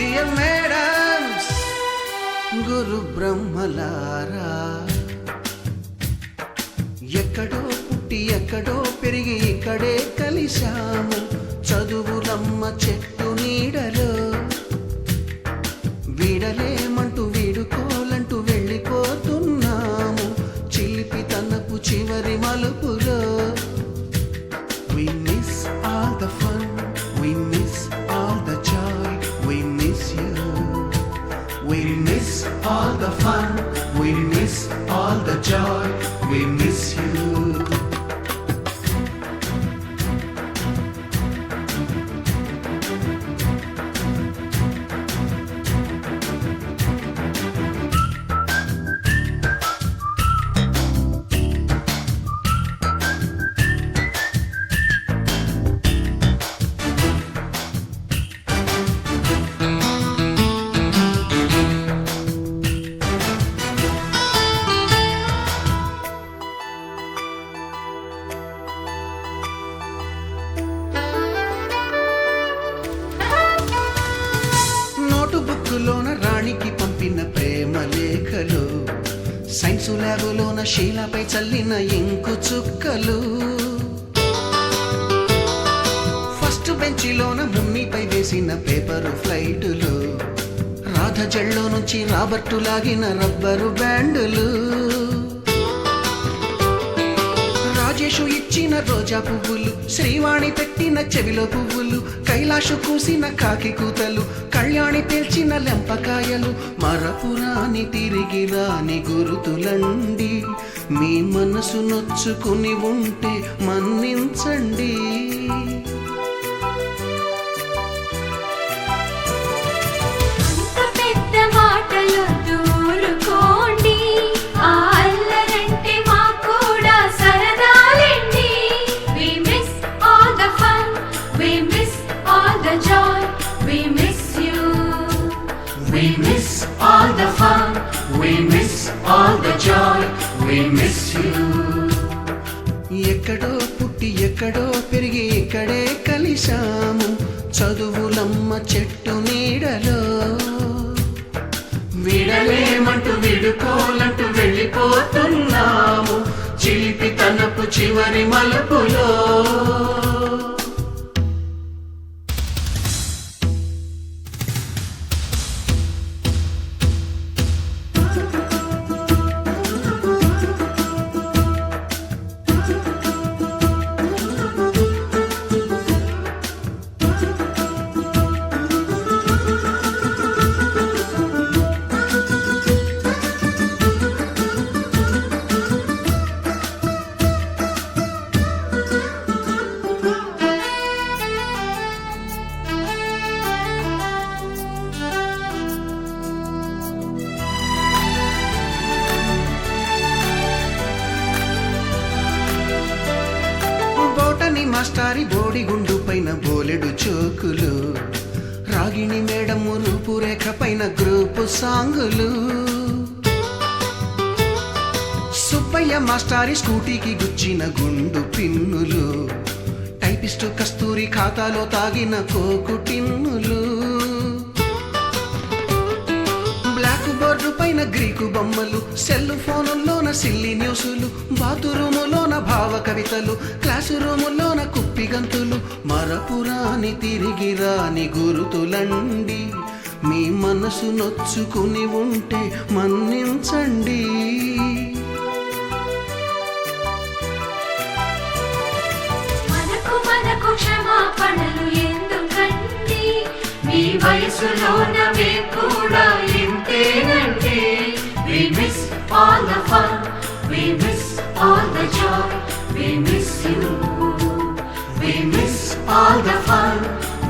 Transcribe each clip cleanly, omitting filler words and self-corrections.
Dear madams, గురు బ్రహ్మలారా, ఎక్కడో పుట్టి ఎక్కడో పెరిగి ఇక్కడే కలిశాము చదువులమ్మ చెట్టు నీడలో. వీడలేమంటూ వీడుకోలంటూ వెళ్ళిపోతున్నాము చిలిపి తనపు చివరి మలుపులో. We miss all the fun, we miss all the joy, we miss you. We miss all the fun, we miss all the joy, we miss you. లోన రాణికి పంపిన ప్రేమ లేఖలు, సైన్సు ల్యాబులోన శీలపై చల్లిన ఇంకు చుక్కలు, ఫస్ట్ బెంచిలోన మున్నిపై వేసిన పేపరు ఫ్లైటులు, రాధ జల్లో నుంచి రాబర్టు లాగిన rubber బ్యాండులు, Rajesh ఇచ్చిన రోజా పువ్వులు, శ్రీవాణి పెట్టిన చెవిలో పువ్వులు, కైలాషు కూసిన కాకి కూతలు, కళ్యాణి పేల్చిన లెంపకాయలు, మరపురాని తిరిగి రాని గురుతులండి. మీ మనసు నొచ్చుకుని ఉంటే మన్నించండి. We miss all the fun, we miss all the joy, we miss you. ఎక్కడో పుట్టి ఎక్కడో పెరిగి ఇక్కడే కలిశాము చదువులమ్మ చెట్టు నీడలో. విడలేమంటూ విడుకోలంటూ వెళ్ళిపోతున్నాము చిలిపి తనపు చివరి మలుపులో. మాస్టారి బోడిగుండు పైన బోలెడు చోకులు, రాగిణి మేడము రూపురేఖ పైన గ్రూపు సాంగులు, సుబ్బయ్య మాస్టారి స్కూటీకి గుచ్చిన గుండు పిన్నులు, టైపిస్టు కస్తూరి ఖాతాలో తాగిన కోకు టిన్నులు, బ్లాక్ బోర్డు పైన గ్రీకు బొమ్మలు, సెల్ ఫోనుల్లోన సిల్లి న్యూసులు, బాతురూములోన భావ కవితలు, క్లాసు రూములోన కుప్పి గంతులు, మరపురాని తిరిగి రాని గురుతులండి. మీ మనసు నొచ్చుకుని ఉంటే మన్నించండి. మనకు క్షమాపణలు ఎందుకండి, మీ వయసులోన మేము కూడా ఇంతేనండి. We miss all the fun, we miss all the joy, we miss you. We miss all the fun,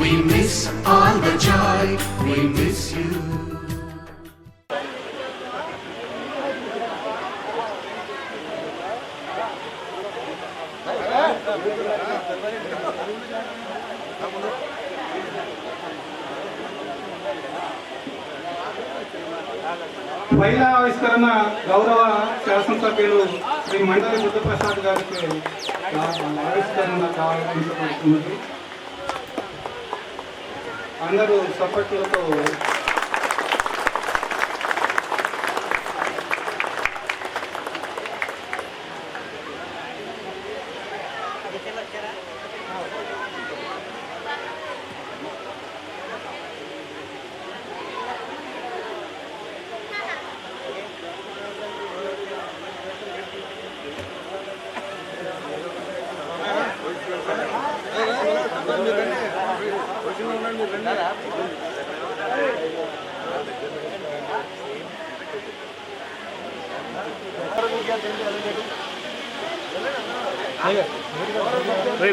we miss all the joy, we miss you. మహిళా ఆవిష్కరణ గౌరవ శాసనసభ్యులు శ్రీ మండలి బుద్ధప్రసాద్ గారికి ఆవిష్కరణ కావాల్సింది. అందరూ సపోర్ట్లతో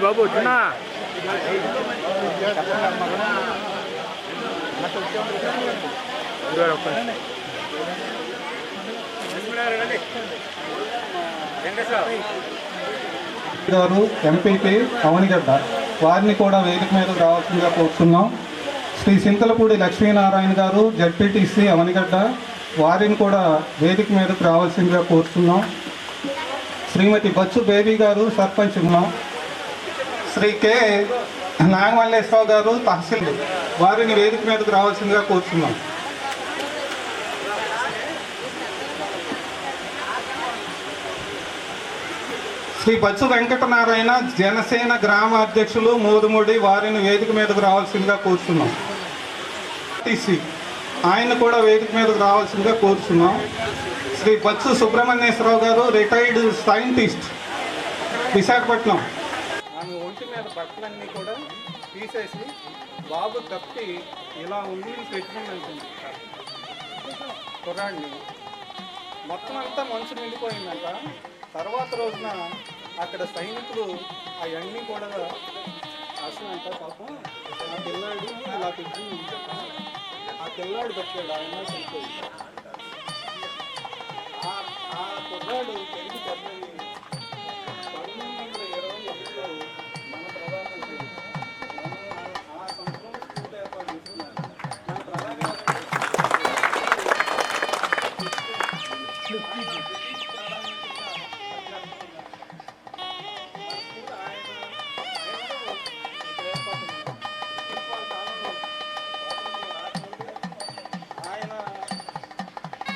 బాబు చిన్న గారు ఎంపీపీ అవనిగడ్డ వారిని కూడా వేదిక మీదకు రావాల్సిందిగా కోరుతున్నాం. శ్రీ సింతలపూడి లక్ష్మీనారాయణ గారు జడ్పీటీసీ అవనిగడ్డ వారిని కూడా వేదిక మీదకు రావాల్సిందిగా కోరుతున్నాం. శ్రీమతి బచ్చు బేబీ గారు సర్పంచ్ ఉన్నాం. శ్రీ కె నాగమల్లేశ్వరరావు గారు తహసీల్ వారిని వేదిక మీదకు రావాల్సిందిగా కోరుతున్నాం. శ్రీ బచ్చు వెంకటనారాయణ జనసేన గ్రామ అధ్యక్షులు మోదుముడి వారిని వేదిక మీదకు రావాల్సిందిగా కోరుతున్నాం. టీసీ ఆయన కూడా వేదిక మీదకు రావాల్సిందిగా కోరుతున్నాం. శ్రీ బచ్చు సుబ్రహ్మణ్యేశ్వరరావు గారు రిటైర్డ్ సైంటిస్ట్ విశాఖపట్నం. ఆమె ఒంటి మీద బట్టలన్నీ కూడా తీసేసి బాబు తప్పి ఇలా ఉండి పెట్టుకుని వెళ్తుంది కుర్రాడిని. మొత్తం అంతా మనసు నిండిపోయిందంట. తర్వాత రోజున అక్కడ సైనికులు అవన్నీ కూడా అసలంట పాపం ఆ పిల్లాడు ఇలా పెట్టుకుని ఆ పిల్లాడు పెట్టాడు ఆయన చనిపోయి. ఆ కుర్రాడు పెరిగి పెద్దవి 1921లో మన ప్రధానమంత్రి ఆ సంవత్సరం స్కూల్ ఏర్పాటు చేస్తున్నారు. మన ప్రధానమంత్రి ఆయన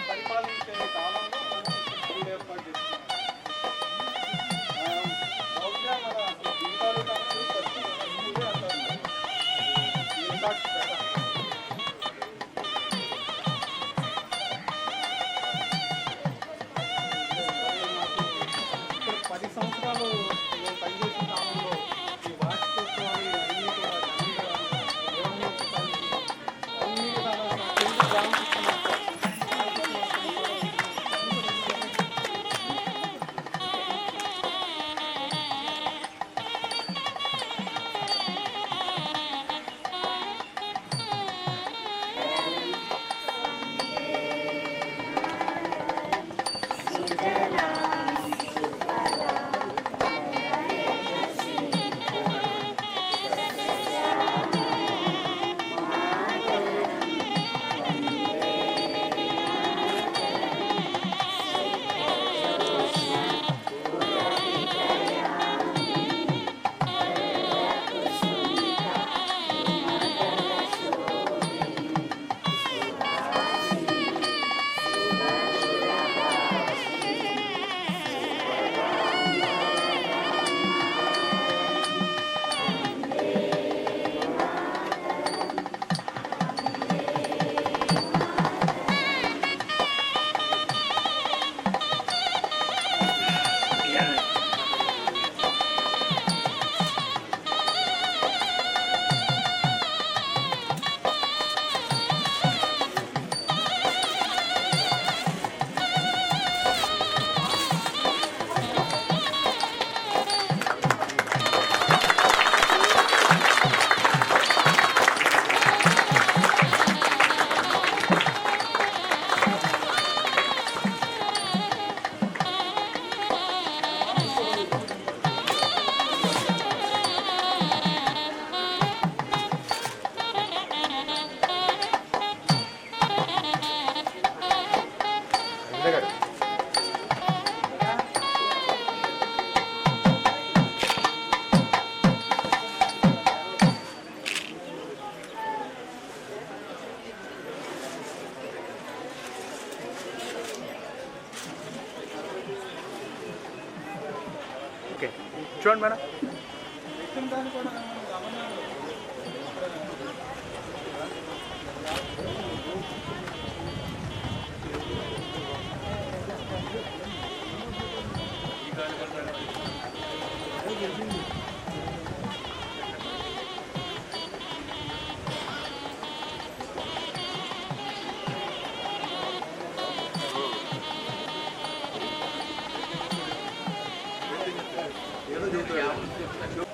పరిపాలించే కాలంలో స్కూల్ ఏర్పాటు చేస్తున్నారు. బహుశా మన జీవితాలు కావచ్చు ఖర్చు స్కూలే అంటారు. చూడండి మేడం.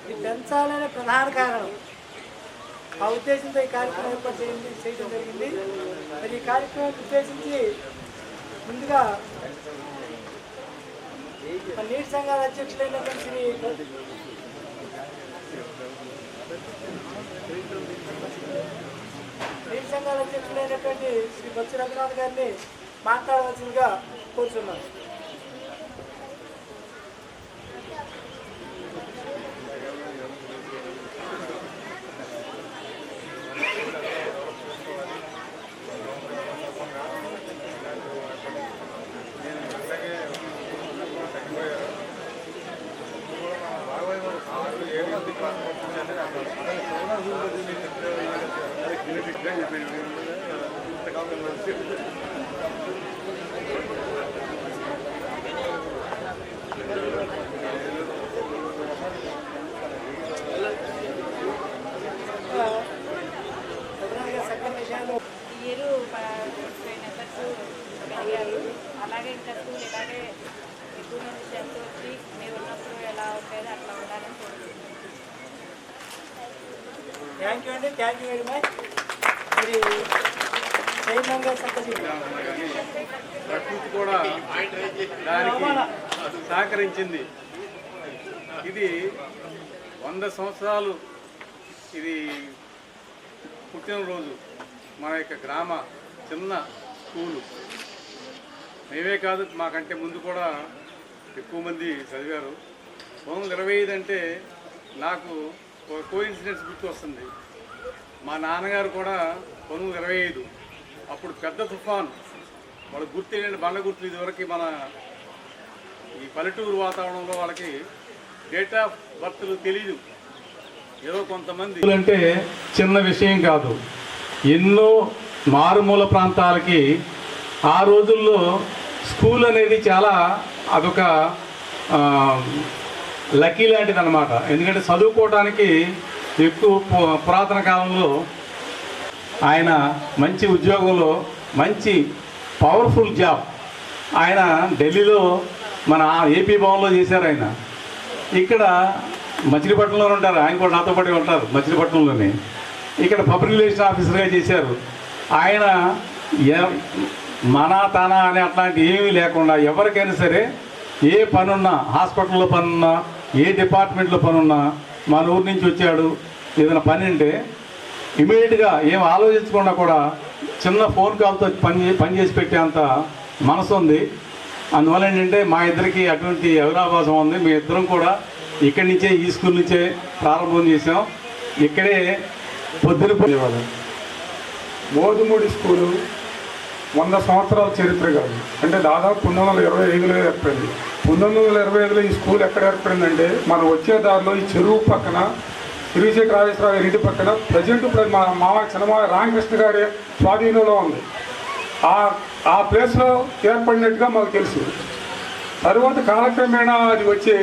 ఇది పెంచాలనే ప్రధాన కారణం. ఆ ఉద్దేశంతో ఈ కార్యక్రమం ఏర్పాటు చేయడం జరిగింది. మరి ఈ కార్యక్రమాన్ని ఉద్దేశించి ముందుగా నీటి సంఘాల అధ్యక్షులైనటువంటి శ్రీ బొత్స రఘునాథ్ గారిని మాట్లాడవలసిందిగా కోరుతున్నాను. అలాగే ఇంకా స్కూల్ ఇలాగే ఎక్కువ మంది స్ట్రెంత్ వచ్చి మీరు ఉన్నప్పుడు ఎలా ఉండేది అట్లా ఉండాలని కోరుకుంటున్నాను. థ్యాంక్ యూ అండి, థ్యాంక్ యూ వెరీ మచ్. మరి చైర్మన్ గారు ప్రకృతి కూడా దానికి సహకరించింది. ఇది 100 సంవత్సరాలు ఇది పుట్టినరోజు మన యొక్క గ్రామ చిన్న స్కూలు. మేమే కాదు, మాకంటే ముందు కూడా ఎక్కువ మంది చదివారు. 1925 అంటే నాకు ఒక కోఇన్సిడెన్స్ గుర్తు వస్తుంది. మా నాన్నగారు కూడా 1925 అప్పుడు పెద్ద తుఫాను, వాళ్ళకి గుర్తు ఏంటంటే బండ గుర్తులు. ఇదివరకు మన ఈ పల్లెటూరు వాతావరణంలో వాళ్ళకి డేట్ ఆఫ్ బర్త్లు తెలీదు. ఏదో కొంతమంది అంటే చిన్న విషయం కాదు. ఎన్నో మారుమూల ప్రాంతాలకి ఆ రోజుల్లో స్కూల్ అనేది చాలా అదొక లక్కీ లాంటిది అన్నమాట. ఎందుకంటే చదువుకోవడానికి ఎక్కువ పురాతన కాలంలో ఆయన మంచి ఉద్యోగంలో మంచి పవర్ఫుల్ జాబ్. ఆయన ఢిల్లీలో మన ఏపీ భవన్లో చేశారు. ఆయన ఇక్కడ మచిలీపట్నంలో ఉంటారు. ఆయన కూడా నాతో పాటు ఉంటారు మచిలీపట్నంలోనే. ఇక్కడ పబ్లిక్ రిలేషన్ ఆఫీసర్గా చేశారు. ఆయన మన తన అనే అట్లాంటి ఏమీ లేకుండా ఎవరికైనా సరే ఏ పనున్నా, హాస్పిటల్లో పనున్నా, ఏ డిపార్ట్మెంట్లో పనున్నా, మన ఊరి నుంచి వచ్చాడు ఏదైనా పని అంటే ఇమీడియట్గా ఏం ఆలోచించకుండా కూడా చిన్న ఫోన్ కాల్తో పని చేసి పెట్టేంత మనసు ఉంది. అందువల్ల ఏంటంటే మా ఇద్దరికి అటువంటి అవినాభాసం ఉంది. మీ ఇద్దరం కూడా ఇక్కడి నుంచే, ఈ స్కూల్ నుంచే ప్రారంభం చేసాం. ఇక్కడే పొద్దున పోయేవాళ్ళం. మోదుమూడి స్కూలు 100 సంవత్సరాల చరిత్ర కాదు. అంటే దాదాపు 1925లో ఏర్పడింది. 1925లో ఈ స్కూల్ ఎక్కడ ఏర్పడిందంటే మనం వచ్చే దారిలో ఈ చెరువు పక్కన శ్రీశేఖర రాజేశ్వరరావు గారి ఇంటి పక్కన ప్రజెంట్ మా మామ చిన్నమావ రామకృష్ణ గారి స్వాధీనంలో ఉంది. ఆ ప్లేస్లో ఏర్పడినట్టుగా మాకు తెలుసు. తరువాత కాలక్రమేణా అది వచ్చి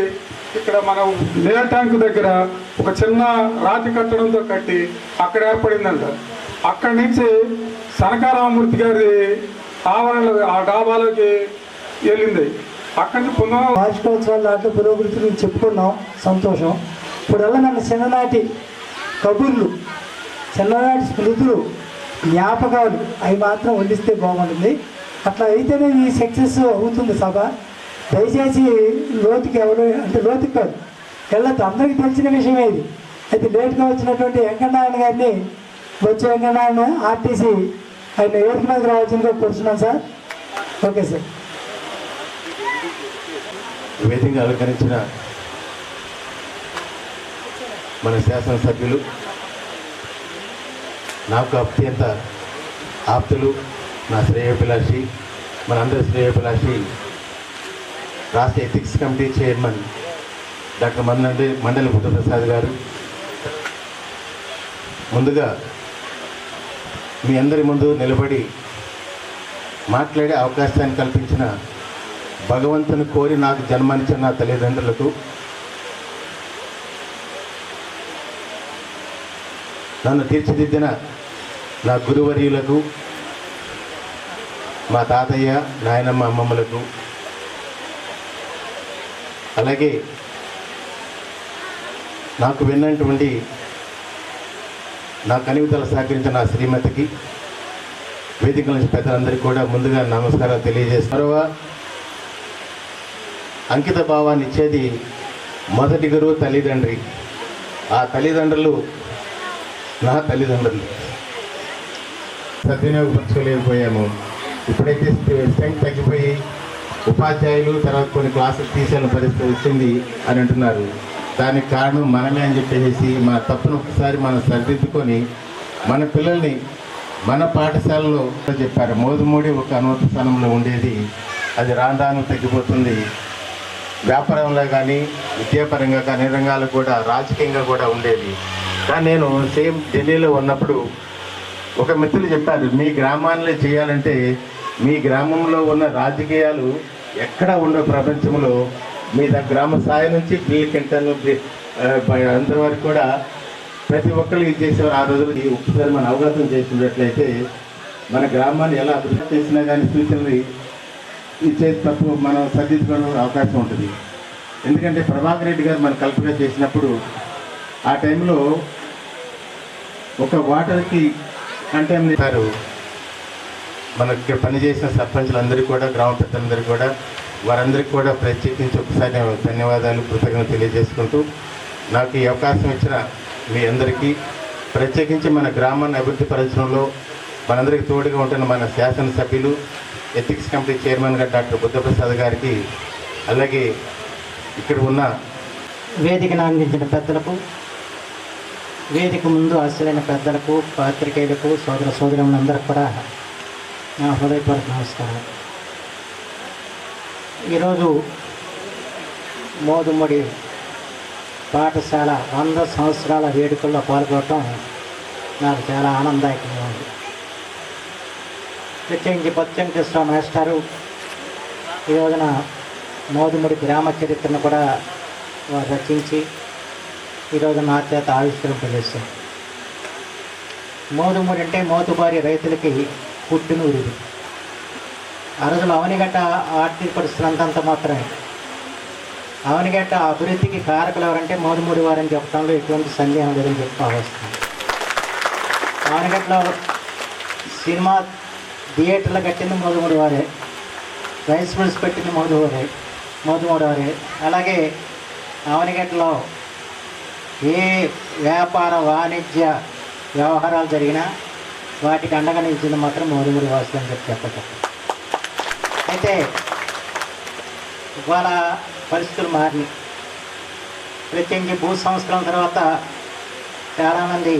ఇక్కడ మనం నీళ్ళ ట్యాంకు దగ్గర ఒక చిన్న రాతి కట్టడంతో కట్టి అక్కడ ఏర్పడిందంట. అక్కడి నుంచి సనకారామూర్తి గారి ఆవరణలో ఆ డాబాలోకి వెళ్ళింది. అక్కడి నుంచి వార్షికోత్సవాలు దాంట్లో పురోగతి గురించి చెప్పుకున్నాం, సంతోషం. ఇప్పుడల్లా నన్ను చిన్ననాటి కబుర్లు, చిన్ననాటి స్మృతులు, జ్ఞాపకాలు అవి మాత్రం వల్లిస్తే బాగుంటుంది. అట్లా అయితేనే ఈ సక్సెస్ అవుతుంది సభ. దయచేసి లోతుకి ఎవరు అంటే లోతుకి కాదు వెళ్ళదు, అందరికీ తెలిసిన విషయమే ఇది. అయితే లేట్గా వచ్చినటువంటి వెంకటనారాయణ గారిని, వచ్చే వెంకటనారాయణ ఆర్టీసీ ఆయన వేదిక మీద రావాల్సిందిగా కూర్చున్నాం సార్. Okay sir. వేదిక అలంకరించిన మన శాసనసభ్యులు, నాకు అత్యంత ఆప్తులు, నా శ్రేయోభిలాషి, మనందరి శ్రేయోభిలాషి, రాష్ట్ర ఎథిక్స్ కమిటీ చైర్మన్ డాక్టర్ మండలి బుద్ధప్రసాద్ గారు, ముందుగా మీ అందరి ముందు నిలబడి మాట్లాడే అవకాశాన్ని కల్పించిన భగవంతుని కోరి నాకు జన్మనిచ్చిన నా తల్లిదండ్రులకు, నన్ను తీర్చిదిద్దిన నా గురువర్యులకు, మా తాతయ్య నాయనమ్మ అమ్మమ్మలకు, అలాగే నాకు విన్నటువంటి నా కనివితలు సహకరించిన నా శ్రీమతికి, వేదిక నుంచి పెద్దలందరికీ కూడా ముందుగా నమస్కారాలు తెలియజేస్తారు. అంకిత భావాన్ని ఇచ్చేది మొదటి గురువు తల్లిదండ్రి. ఆ తల్లిదండ్రులు నా తల్లిదండ్రులు. సద్వినియోగపరచుకోలేకపోయాము. ఇప్పుడైతే స్ట్రెంగ్త్ తగ్గిపోయి ఉపాధ్యాయులు తర్వాత కొన్ని క్లాసులు తీసేయాలని పరిస్థితి వచ్చింది అని అంటున్నారు. దానికి కారణం మనమే అని చెప్పేసి మన తప్పును ఒకసారి మనం సరిదిద్దుకొని మన పిల్లల్ని మన పాఠశాలలో చెప్పారు. మోదుమూడి ఒక ఉన్నత స్థానంలో ఉండేది, అది రాను తగ్గిపోతుంది. వ్యాపారంలో కానీ, విద్యాపరంగా కానీ, అన్ని రంగాలు కూడా, రాజకీయంగా కూడా ఉండేది. కానీ నేను సేమ్ ఢిల్లీలో ఉన్నప్పుడు ఒక మిత్రులు చెప్పారు, మీ గ్రామాల్లో చేయాలంటే మీ గ్రామంలో ఉన్న రాజకీయాలు ఎక్కడ ఉండవు ప్రపంచంలో. మీ గ్రామ స్థాయి నుంచి బిల్ కింటన్ అందరి వరకు కూడా ప్రతి ఒక్కరు ఇది చేసేవారు. ఆ రోజులు ఒకసారి మనం అవగాహన చేసినట్లయితే మన గ్రామాన్ని ఎలా అభివృద్ధి చేసినా కానీ సూచనలు ఇచ్చే తప్పు మనం సరిదిద్దుకోవడానికి అవకాశం ఉంటుంది. ఎందుకంటే ప్రభాకర్ రెడ్డి గారు మన కల్పన చేసినప్పుడు ఆ టైంలో ఒక వాటర్కి కంటెంటారు. మనకి పనిచేసిన సర్పంచులందరికీ కూడా, గ్రామ పెద్దలందరికీ కూడా, వారందరికీ కూడా ప్రత్యేకించి ఒకసారి ధన్యవాదాలు, కృతజ్ఞతలు తెలియజేసుకుంటూ నాకు ఈ అవకాశం ఇచ్చిన మీ అందరికీ, ప్రత్యేకించి మన గ్రామాన్ని అభివృద్ధి పరచడంలో మనందరికీ తోడుగా ఉంటున్న మన శాసనసభ్యులు, ఎథిక్స్ కమిటీ చైర్మన్ గారు డాక్టర్ బుద్ధప్రసాద్ గారికి, అలాగే ఇక్కడ ఉన్న వేదికను అందించిన పెద్దలకు, వేదిక ముందు ఆశలైన పెద్దలకు, పాత్రికేయులకు, సోదర సోదరులందరికీ కూడా నా హృదయపూర్వక నమస్కారం. ఈరోజు మోదుమూడి పాఠశాల 100 సంవత్సరాల వేడుకల్లో పాల్గొనడం నాకు చాలా ఆనందదాయకంగా ఉంది. ప్రత్యేకించి పచ్చంకృష్ణ మాస్టారు ఈ రోజున మోదుమూడి గ్రామ చరిత్రను కూడా వారు రచించి ఈరోజు నా చేత ఆవిష్కరింపజేశారు. మోదుమూడి అంటే మోతుబారి రైతులకి పుట్టినూరు. ఆ రోజులు అవనిగడ్డ ఆర్థిక పరిస్థితులు అంతంత మాత్రమే. అవనిగడ్డ అభివృద్ధికి కారకులు ఎవరంటే మోదుమూడి వారని చెప్పడంలో ఎటువంటి సందేహం లేదని చెప్పుకోవస్తుంది. అవనిగడ్డలో సినిమా థియేటర్లు కట్టింది మోదుమూడి వారే, రైస్ మిల్స్ పెట్టింది మోదుమూడి వారే. అలాగే అవనిగడ్డలో ఏ వ్యాపార వాణిజ్య వ్యవహారాలు జరిగినా వాటికి అండగా నిలిచింది మాత్రం మోదుమూడి వాసులు అని చెప్పచ్చు. అయితే ఇవాళ పరిస్థితులు మారినాయి. ప్రత్యేకించి భూ సంస్కరణ తర్వాత చాలామంది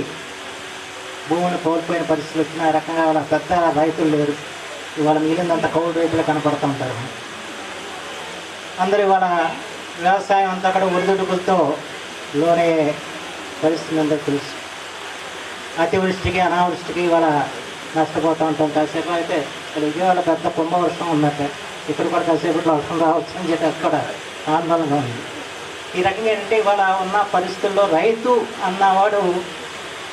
భూమిని కోల్పోయిన పరిస్థితులు వచ్చిన రకంగా వాళ్ళ పెద్ద రైతులు లేరు. ఇవాళ మిగిలినంత కౌలు రైతులు కనపడుతూ ఉంటారు. అందరూ ఇవాళ వ్యవసాయం అంతా కూడా ఒడిదుడుకులతో లోనే పరిస్థితులు అందరూ తెలుసు. అతివృష్టికి అనావృష్టికి ఇవాళ నష్టపోతూ ఉంటాం. కాసేపు అయితే విజయవాడ పెద్ద కుంభవర్షం ఉన్నట్టే ఇక్కడ కూడా కాసేపట్లో వర్షం రావచ్చు అని చెప్పి అక్కడ ఆందోళనగా ఉంది. ఈ రకంగా ఏంటంటే ఇవాళ ఉన్న పరిస్థితుల్లో రైతు అన్నవాడు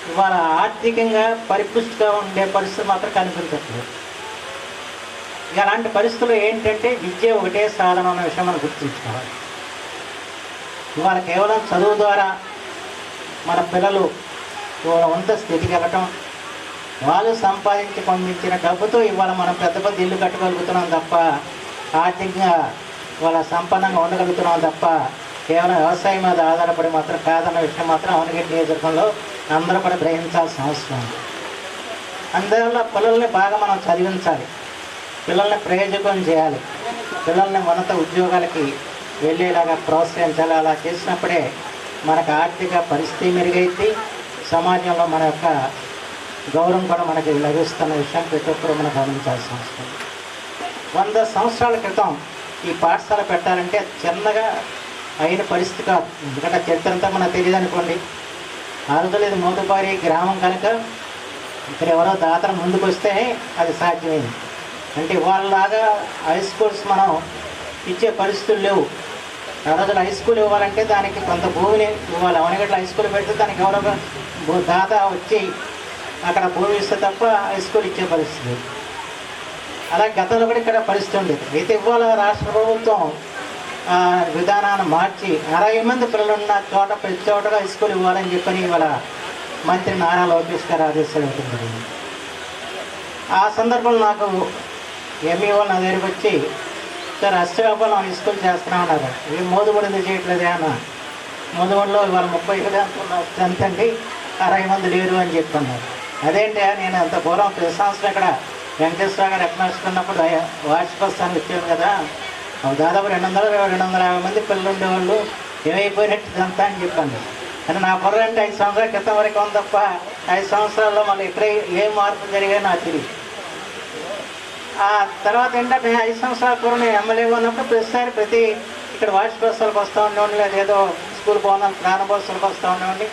ఇవాళ ఆర్థికంగా పరిపుష్టిగా ఉండే పరిస్థితి మాత్రం కనిపించట్లేదు. అలాంటి పరిస్థితుల్లో ఏంటంటే విద్య ఒకటే సాధన అన్న విషయం మనం గుర్తుంచుకోవాలి. ఇవాళ కేవలం చదువు ద్వారా మన పిల్లలు ఉన్నత స్థితికి వెళ్ళటం, వాళ్ళు సంపాదించి పంపించిన డబ్బుతో ఇవాళ మనం పెద్ద పెద్ద ఇల్లు కట్టగలుగుతున్నాం తప్ప, ఆర్థికంగా వాళ్ళ సంపన్నంగా ఉండగలుగుతున్నాం తప్ప కేవలం వ్యవసాయం మీద ఆధారపడి మాత్రం కాదన్న విషయం మాత్రం అవనిగడ్డ నియోజకవర్గంలో అందరూ కూడా గ్రహించాల్సిన అవసరం ఉంది. అందువల్ల పిల్లల్ని బాగా మనం చదివించాలి, పిల్లల్ని ప్రయోజకం చేయాలి, పిల్లల్ని ఉన్నత ఉద్యోగాలకి వెళ్ళేలాగా ప్రోత్సహించాలి. అలా చేసినప్పుడే మనకు ఆర్థిక పరిస్థితి మెరుగైతే సమాజంలో మన యొక్క గౌరవం కూడా మనకి లభిస్తున్న విషయం ప్రతి ఒక్కరూ మనం గమనించాల్సిన అవసరం. 100 సంవత్సరాల క్రితం ఈ పాఠశాల పెట్టాలంటే చిన్నగా అయిన పరిస్థితి కాదు. ఎందుకంటే చరిత్ర అంతా మనకు తెలియదు అనుకోండి. ఆ రోజుల్లో ఇది మోదుబారి గ్రామం కనుక ఇక్కడ ఎవరో దాతలు ముందుకు వస్తే అది సాధ్యమైంది. అంటే వాళ్ళలాగా హై స్కూల్స్ మనం ఇచ్చే పరిస్థితులు లేవు. ఆ రోజులు హై స్కూల్ ఇవ్వాలంటే దానికి కొంత భూమిని ఇవ్వాలి. అవనగట్ల హై స్కూల్ పెడితే దానికి ఎవరో దాత వచ్చి అక్కడ భూమి ఇస్తే తప్ప హై స్కూల్ ఇచ్చే పరిస్థితి. అలాగే గతంలో కూడా ఇక్కడ పరిస్థితి ఉండేది. అయితే ఇవాళ రాష్ట్ర ప్రభుత్వం విధానాన్ని మార్చి 60 మంది పిల్లలు ఉన్న చోట ప్రతి చోటగా హై స్కూల్ ఇవ్వాలని చెప్పని ఇవాళ మంత్రి నారా లోకేష్ గారు ఆదేశాలు ఇవ్వడం. ఆ సందర్భంలో నాకు ఎంఈఓ నా దగ్గరికి వచ్చి, సార్ అష్టవ్యాపారం హై స్కూల్ చేస్తున్నామన్నారు. ఏం మోదుబడి ఎందుకు చేయట్లేదే అన్న. మోదుబడిలో ఇవాళ 30 స్ట్రెంత్ అండి, 60 మంది లేరు అని చెప్పన్నారు. అదేంటి నేను అంత పూర్వం ప్రతి సంవత్సరం ఇక్కడ వెంకటేశ్వర గారు ఎక్కడ ఉన్నప్పుడు వార్షికోత్సవానికి వచ్చాను కదా, దాదాపు 200-250 మంది పిల్లలు ఉండేవాళ్ళు, ఏమైపోయినట్టు ఇదంతా అని చెప్పాను. అని నా పొర అంటే 5 సంవత్సరాల క్రితం వరకు ఉంది తప్ప 5 సంవత్సరాల్లో మళ్ళీ ఇక్కడ ఏం మార్పులు జరిగాయో నాకు తెలియదు. ఆ తర్వాత ఏంటంటే 5 సంవత్సరాల పూర్వం నేను ఎమ్మెల్యే ఉన్నప్పుడు ప్రతి ఇక్కడ వార్షికోత్సవాలకు వస్తూ ఉండేవాడిని, లేదా ఏదో స్కూల్ భవనాలు ప్రారంభోత్సవాలకు వస్తూ ఉండేవాడిని.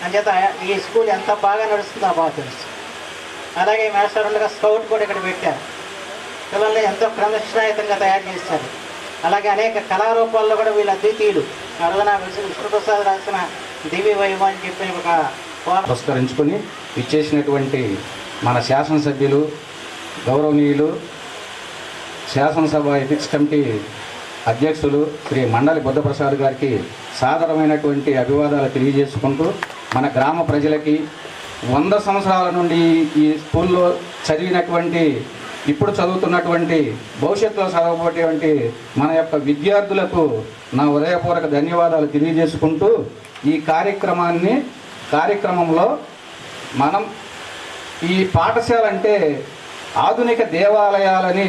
అంచేత ఈ స్కూల్ ఎంత బాగా నడుస్తుందో బాగా తెలుసు. అలాగే మేషారులుగా స్కౌట్ కూడా ఇక్కడ పెట్టారు. పిల్లల్ని ఎంతో క్రమశిక్షణాయుతంగా తయారు చేస్తారు. అలాగే అనేక కళారూపాల్లో కూడా వీళ్ళు అద్వితీయులు. ఆ రోజున విష్ణుప్రసాద్ రాసిన దివి వైభవం అని చెప్పి ఒక పురస్కరించుకొని ఇచ్చేసినటువంటి మన శాసనసభ్యులు గౌరవనీయులు శాసనసభ ఎథిక్స్ కమిటీ అధ్యక్షులు శ్రీ మండలి బుద్ధప్రసాద్ గారికి సాదరమైనటువంటి అభివాదాలు తెలియజేసుకుంటూ, మన గ్రామ ప్రజలకి 100 సంవత్సరాల నుండి ఈ స్కూల్లో చదివినటువంటి, ఇప్పుడు చదువుతున్నటువంటి, భవిష్యత్తులో చదవబోయేటువంటి మన యొక్క విద్యార్థులకు నా హృదయపూర్వక ధన్యవాదాలు తెలియజేసుకుంటూ, ఈ కార్యక్రమంలో మనం ఈ పాఠశాల అంటే ఆధునిక దేవాలయాలని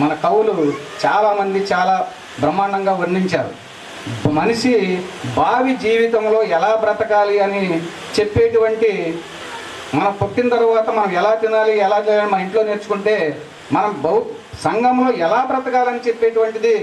మన కవులు చాలామంది చాలా బ్రహ్మాండంగా వర్ణించారు. మనిషి భావి జీవితంలో ఎలా బ్రతకాలి అని చెప్పేటువంటి, మనం పుట్టిన తర్వాత మనం ఎలా తినాలి, ఎలా చేయాలి మన ఇంట్లో నేర్చుకుంటే మనం సంఘంలో ఎలా బ్రతకాలని చెప్పేటువంటిది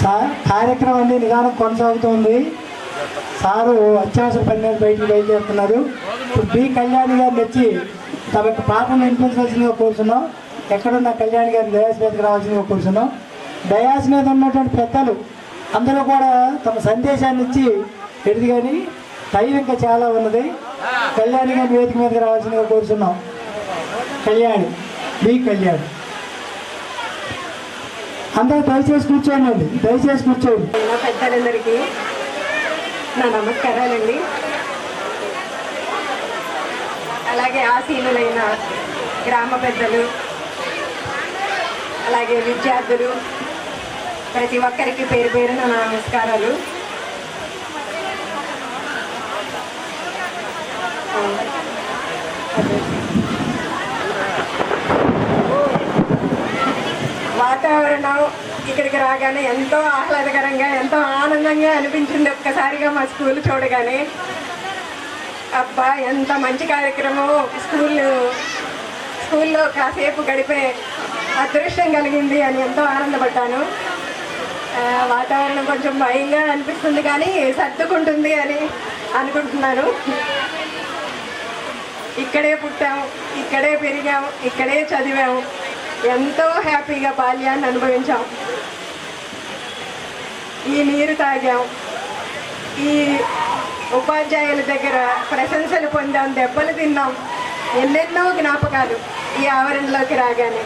సార్ కార్యక్రమం అన్ని నిదానం కొనసాగుతుంది. సారు అత్యవసర పని మీద బయటికి బయలుదేరుతున్నారు. ఇప్పుడు బి కళ్యాణి గారిని వచ్చి తమ యొక్క పాటను వినిపించవలసిందిగా కోరుతున్నాం. ఎక్కడున్న కళ్యాణి గారిని డయాస్ మీదకి రావాల్సిందిగా కోరుతున్నాం. డయాస్ మీద ఉన్నటువంటి పెద్దలు అందరూ కూడా తమ సందేశాన్ని ఇచ్చి పెడితే కానీ టైం ఇంకా చాలా ఉన్నది. కళ్యాణి గారిని వేదిక మీదకి రావాల్సిందిగా కోరుతున్నాం. కళ్యాణి, బి కళ్యాణి. అందరూ దయచేసి కూర్చోండి, దయచేసి కూర్చోండి. పెద్దలందరికీ నా నమస్కారాలండి. అలాగే ఆసీనులైన గ్రామ పెద్దలు, అలాగే విద్యార్థులు, ప్రతి ఒక్కరికి పేరు పేరున నా నమస్కారాలు. వాతావరణం ఇక్కడికి రాగానే ఎంతో ఆహ్లాదకరంగా, ఎంతో ఆనందంగా అనిపించింది. ఒక్కసారిగా మా స్కూల్ చూడగానే అబ్బా ఎంత మంచి కార్యక్రమం, స్కూల్లో కాసేపు గడిపే అదృష్టం కలిగింది అని ఎంతో ఆనందపడ్డాను. వాతావరణం కొంచెం భయంగా అనిపిస్తుంది కానీ సర్దుకుంటుంది అని అనుకుంటున్నాను. ఇక్కడే పుట్టాము, ఇక్కడే పెరిగాము, ఇక్కడే చదివాము, ఎంతో హ్యాపీగా బాల్యాన్ని అనుభవించాం. ఈ నీరు తాగాం, ఈ ఉపాధ్యాయుల దగ్గర ప్రశంసలు పొందాం, దెబ్బలు తిన్నాం. ఎన్నెన్నో జ్ఞాపకాలు ఈ ఆవరణలోకి రాగానే.